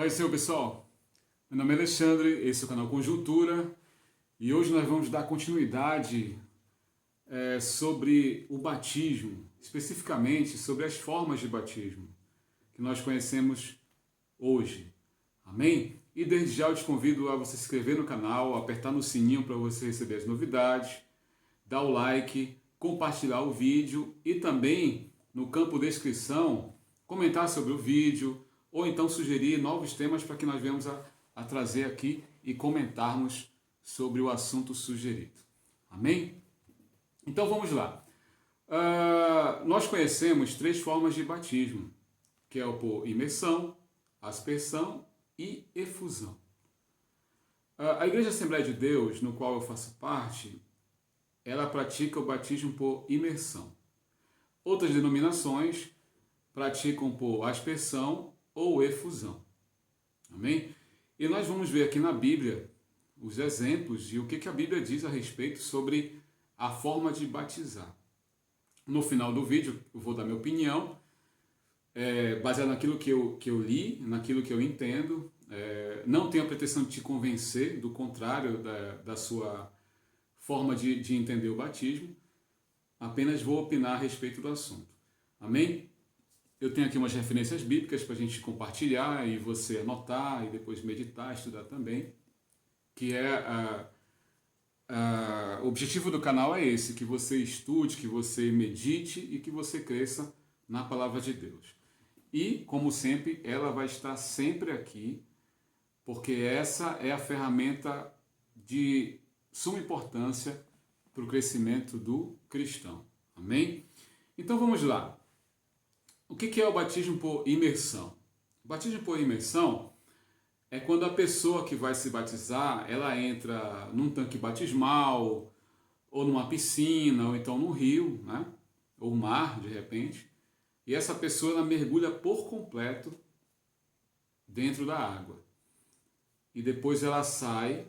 Pai Senhor, pessoal. Meu nome é Alexandre, esse é o canal Conjuntura e hoje nós vamos dar continuidade sobre o batismo, especificamente sobre as formas de batismo que nós conhecemos hoje. Amém? E desde já eu te convido a você se inscrever no canal, apertar no sininho para você receber as novidades, dar o like, compartilhar o vídeo e também no campo de descrição comentar sobre o vídeo ou então sugerir novos temas para que nós venhamos a trazer aqui e comentarmos sobre o assunto sugerido. Amém? Então vamos lá. Nós conhecemos três formas de batismo, que é o por imersão, aspersão e efusão. A Igreja Assembleia de Deus, no qual eu faço parte, ela pratica o batismo por imersão. Outras denominações praticam por aspersão ou efusão. Amém? E nós vamos ver aqui na Bíblia os exemplos de o que a Bíblia diz a respeito sobre a forma de batizar. No final do vídeo eu vou dar minha opinião, baseado naquilo que eu li, naquilo que eu entendo. Não tenho a pretensão de te convencer, do contrário da sua forma de entender o batismo. Apenas vou opinar a respeito do assunto. Amém? Eu tenho aqui umas referências bíblicas para a gente compartilhar e você anotar e depois meditar, estudar também, que o objetivo do canal é esse, que você estude, que você medite e que você cresça na palavra de Deus. E, como sempre, ela vai estar sempre aqui, porque essa é a ferramenta de suma importância para o crescimento do cristão. Amém? Então vamos lá. O que é o batismo por imersão? O batismo por imersão é quando a pessoa que vai se batizar, ela entra num tanque batismal, ou numa piscina, ou então no rio, né? Ou mar, de repente, e essa pessoa ela mergulha por completo dentro da água. E depois ela sai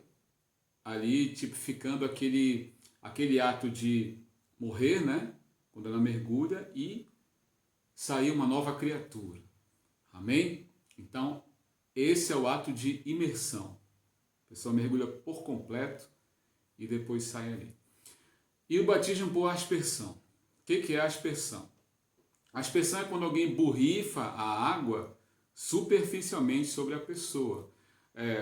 ali tipificando aquele ato de morrer, né? Quando ela mergulha e sair uma nova criatura. Amém? Então, esse é o ato de imersão. A pessoa mergulha por completo e depois sai ali. E o batismo por aspersão. O que é a aspersão? A aspersão é quando alguém borrifa a água superficialmente sobre a pessoa.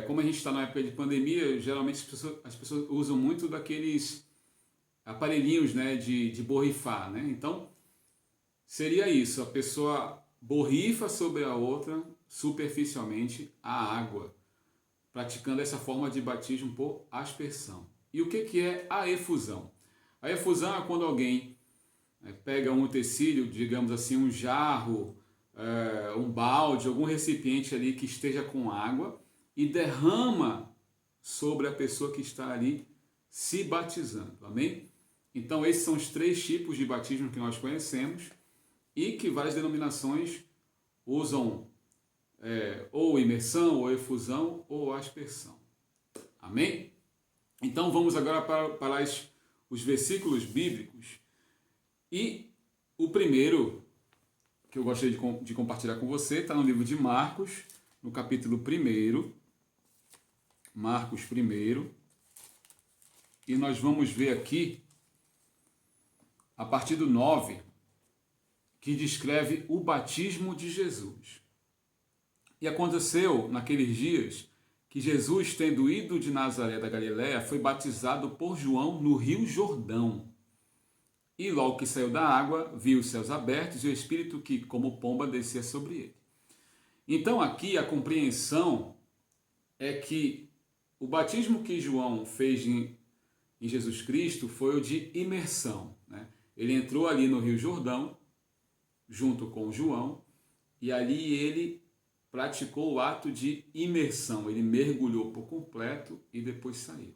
Como a gente está na época de pandemia, geralmente as pessoas usam muito daqueles aparelhinhos, né, de borrifar, né? Então, seria isso, a pessoa borrifa sobre a outra superficialmente a água, praticando essa forma de batismo por aspersão. E o que é a efusão? A efusão é quando alguém pega um utensílio, digamos assim, um jarro, um balde, algum recipiente ali que esteja com água e derrama sobre a pessoa que está ali se batizando. Amém? Então esses são os três tipos de batismo que nós conhecemos e que várias denominações usam ou imersão, ou efusão, ou aspersão. Amém? Então vamos agora para os versículos bíblicos. E o primeiro que eu gostaria de compartilhar com você está no livro de Marcos, no capítulo 1. Marcos 1. E nós vamos ver aqui, a partir do 9, que descreve o batismo de Jesus. E aconteceu naqueles dias que Jesus, tendo ido de Nazaré da Galiléia, foi batizado por João no rio Jordão. E logo que saiu da água, viu os céus abertos e o Espírito que, como pomba, descia sobre ele. Então aqui a compreensão é que o batismo que João fez em Jesus Cristo foi o de imersão, né? Ele entrou ali no rio Jordão, junto com João, e ali ele praticou o ato de imersão. Ele mergulhou por completo e depois saiu.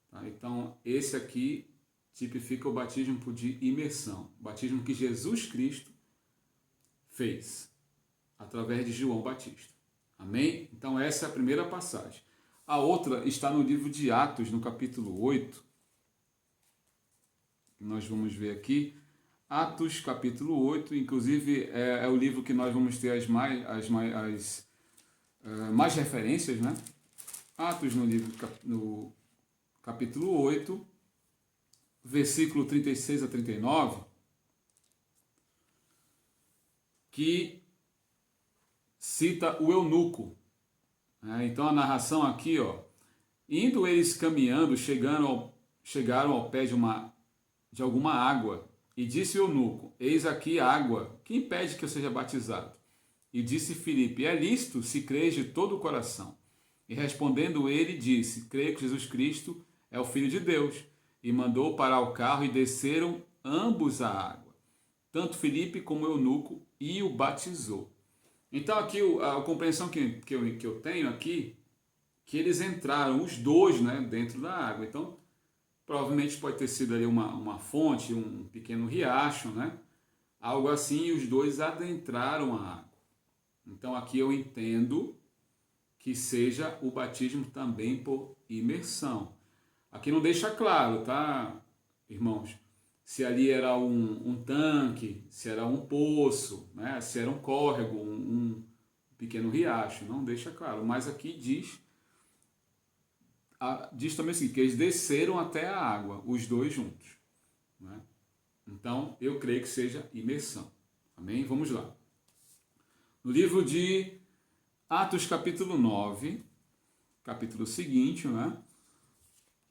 Tá? Então, esse aqui tipifica o batismo de imersão. O batismo que Jesus Cristo fez, através de João Batista. Amém? Então, essa é a primeira passagem. A outra está no livro de Atos, no capítulo 8. Nós vamos ver aqui. Atos, capítulo 8, inclusive é o livro que nós vamos ter mais referências, né? Atos no capítulo 8, versículo 36 a 39, que cita o eunuco. Então a narração aqui, indo eles caminhando, chegaram ao pé de alguma água, e disse o eunuco: eis aqui água, que impede que eu seja batizado? E disse Filipe: é lícito, se crês de todo o coração. E respondendo ele, disse: creio que Jesus Cristo é o Filho de Deus. E mandou parar o carro e desceram ambos à água, tanto Filipe como o eunuco, e o batizou. Então aqui a compreensão que eu tenho aqui, que eles entraram, os dois, né, dentro da água. Então provavelmente pode ter sido ali uma fonte, um pequeno riacho, né? Algo assim, e os dois adentraram a água. Então aqui eu entendo que seja o batismo também por imersão. Aqui não deixa claro, tá, irmãos? Se ali era um tanque, se era um poço, né? Se era um córrego, um pequeno riacho, não deixa claro. Mas aqui diz também assim, que eles desceram até a água, os dois juntos. Né? Então, eu creio que seja imersão. Amém? Vamos lá. No livro de Atos, capítulo 9, capítulo seguinte, né?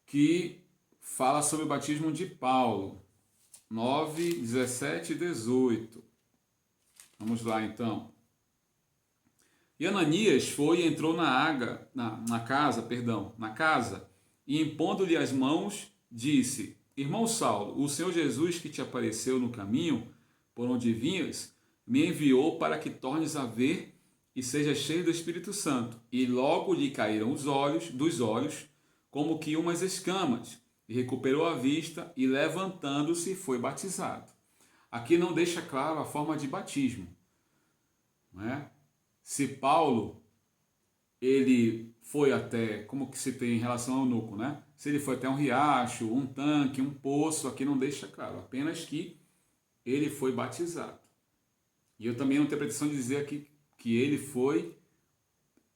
Que fala sobre o batismo de Paulo. 9, 17 e 18. Vamos lá, então. E Ananias foi e entrou na casa, e impondo-lhe as mãos, disse: Irmão Saulo, o Senhor Jesus que te apareceu no caminho, por onde vinhas, me enviou para que tornes a ver e sejas cheio do Espírito Santo. E logo lhe caíram os olhos, dos olhos, como que umas escamas, e recuperou a vista, e levantando-se foi batizado. Aqui não deixa claro a forma de batismo, não é? Se Paulo, ele foi até, como que se tem em relação ao eunuco, né? Se ele foi até um riacho, um tanque, um poço, aqui não deixa claro, apenas que ele foi batizado. E eu também não tenho pretensão de dizer aqui que ele foi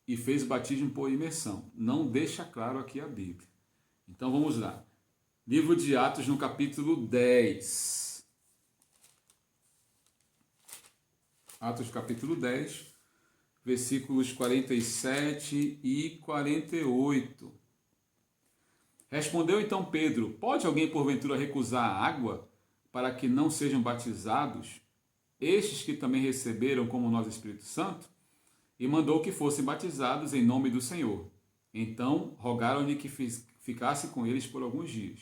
e fez o batismo por imersão. Não deixa claro aqui a Bíblia. Então vamos lá. Livro de Atos, no capítulo 10. Atos, capítulo 10. Versículos 47 e 48. Respondeu então Pedro: pode alguém porventura recusar a água para que não sejam batizados estes que também receberam como nós o Espírito Santo? E mandou que fossem batizados em nome do Senhor. Então rogaram-lhe que ficasse com eles por alguns dias.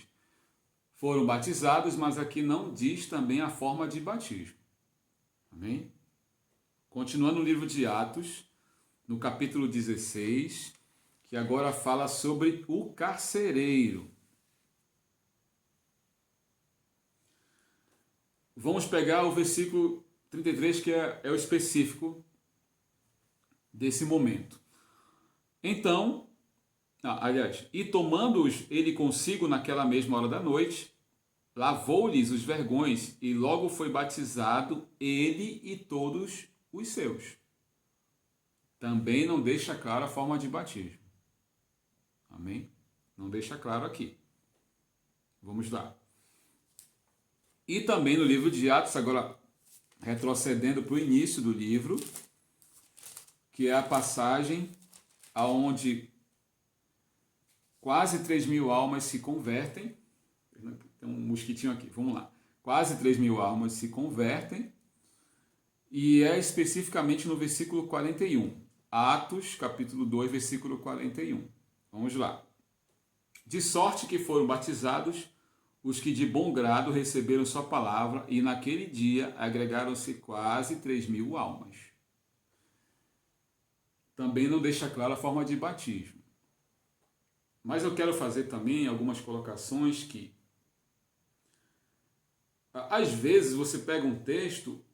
Foram batizados, mas aqui não diz também a forma de batismo. Amém? Continuando no livro de Atos, no capítulo 16, que agora fala sobre o carcereiro. Vamos pegar o versículo 33, que é o específico desse momento. Então, e tomando-os ele consigo naquela mesma hora da noite, lavou-lhes os vergões, e logo foi batizado ele e todos os seus. Também não deixa claro a forma de batismo. Amém? Não deixa claro aqui. Vamos lá. E também no livro de Atos, agora retrocedendo para o início do livro, que é a passagem aonde quase 3.000 almas se convertem. Tem um mosquitinho aqui, vamos lá. Quase 3.000 almas se convertem. E é especificamente no versículo 41. Atos, capítulo 2, versículo 41. Vamos lá. De sorte que foram batizados os que de bom grado receberam sua palavra, e naquele dia agregaram-se quase 3.000 almas. Também não deixa clara a forma de batismo. Mas eu quero fazer também algumas colocações que, às vezes, você pega um texto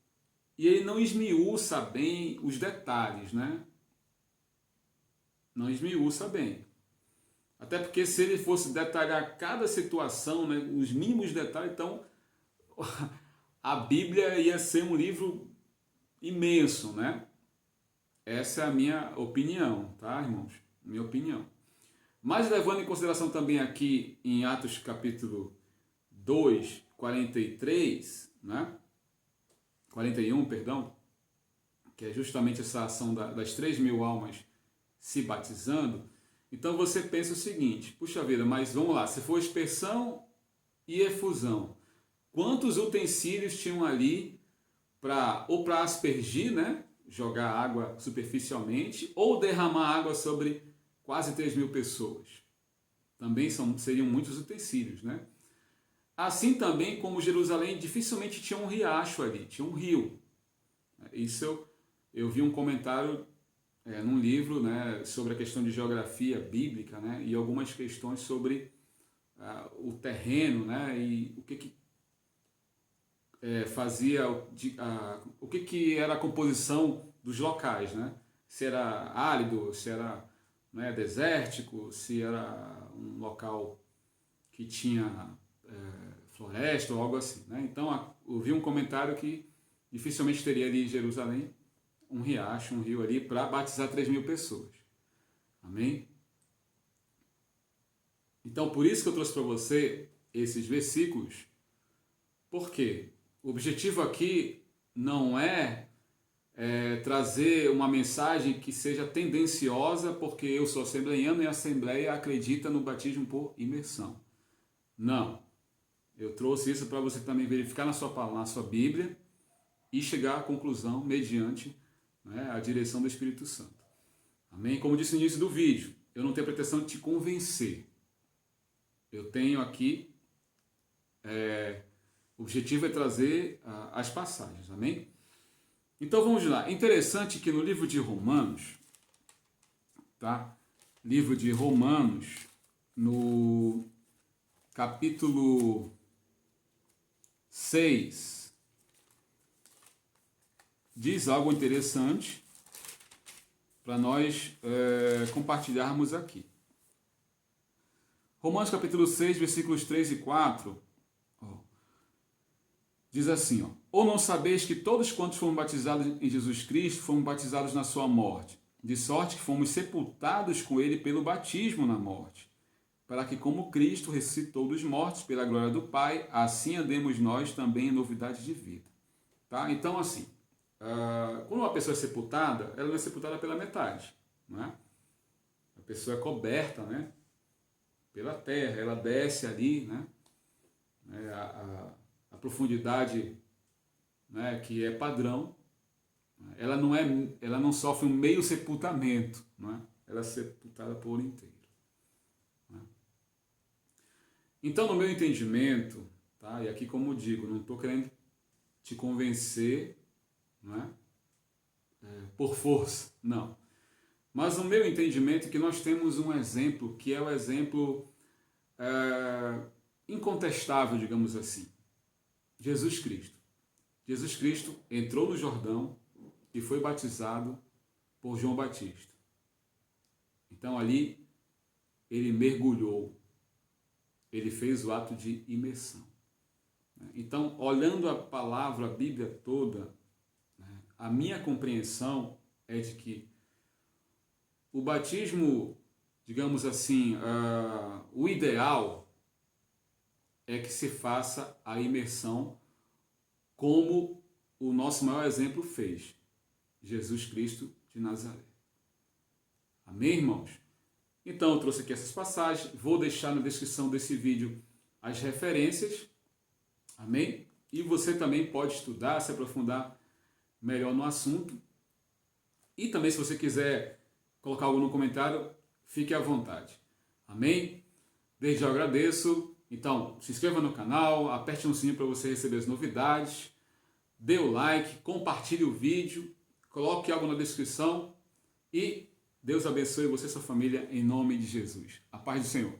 e ele não esmiuça bem os detalhes, né? Não esmiuça bem. Até porque se ele fosse detalhar cada situação, né, os mínimos detalhes, então a Bíblia ia ser um livro imenso, né? Essa é a minha opinião, tá, irmãos? Minha opinião. Mas levando em consideração também aqui em Atos capítulo 2, 43, né? 41, perdão, que é justamente essa ação das 3.000 almas se batizando. Então você pensa o seguinte, puxa vida, mas vamos lá, se for aspersão e efusão, quantos utensílios tinham ali ou para aspergir, né? Jogar água superficialmente, ou derramar água sobre quase 3.000 pessoas? Também seriam muitos utensílios, né? Assim também como Jerusalém dificilmente tinha um riacho ali, tinha um rio. Isso eu vi um comentário num livro, né, sobre a questão de geografia bíblica, né, e algumas questões sobre o terreno, né, e o que fazia, o que era a composição dos locais, né, se era árido, se era, né, desértico, se era um local que tinha floresta ou algo assim, né. Então eu vi um comentário que dificilmente teria ali em Jerusalém um riacho, um rio ali para batizar 3.000 pessoas. Amém? Então, por isso que eu trouxe para você esses versículos. Por quê? O objetivo aqui não é trazer uma mensagem que seja tendenciosa, porque eu sou assembleiano e a Assembleia acredita no batismo por imersão. Não. Eu trouxe isso para você também verificar na sua Bíblia e chegar à conclusão mediante, né, a direção do Espírito Santo. Amém? Como disse no início do vídeo, eu não tenho a pretensão de te convencer. Eu tenho aqui, o objetivo é trazer as passagens, amém? Então vamos lá. Interessante que no livro de Romanos, tá? Livro de Romanos, no capítulo 6, diz algo interessante para nós compartilharmos aqui. Romanos capítulo 6, versículos 3 e 4, diz assim, ou não sabeis que todos quantos foram batizados em Jesus Cristo foram batizados na sua morte, de sorte que fomos sepultados com ele pelo batismo na morte, para que como Cristo ressuscitou dos mortos pela glória do Pai, assim andemos nós também em novidade de vida. Tá? Então assim, quando uma pessoa é sepultada, ela não é sepultada pela metade, não é? A pessoa é coberta, né, pela terra, ela desce ali, né, a profundidade, né, que é padrão, ela não sofre um meio sepultamento, não é? Ela é sepultada por inteiro. Não é? Então, no meu entendimento, tá? E aqui como eu digo, não estou querendo te convencer, não é? Por força, não. Mas no meu entendimento é que nós temos um exemplo que é o exemplo incontestável, digamos assim. Jesus Cristo. Jesus Cristo entrou no Jordão e foi batizado por João Batista. Então ali ele mergulhou, ele fez o ato de imersão. Então, olhando a palavra, a Bíblia toda, a minha compreensão é de que o batismo, digamos assim, o ideal é que se faça a imersão como o nosso maior exemplo fez, Jesus Cristo de Nazaré. Amém, irmãos? Então eu trouxe aqui essas passagens, vou deixar na descrição desse vídeo as referências, amém? E você também pode estudar, se aprofundar melhor no assunto. E também, se você quiser colocar algo no comentário, fique à vontade. Amém? Desde já eu agradeço. Então, se inscreva no canal, aperte no sininho para você receber as novidades, dê o like, compartilhe o vídeo, coloque algo na descrição e Deus abençoe você e sua família em nome de Jesus. A paz do Senhor.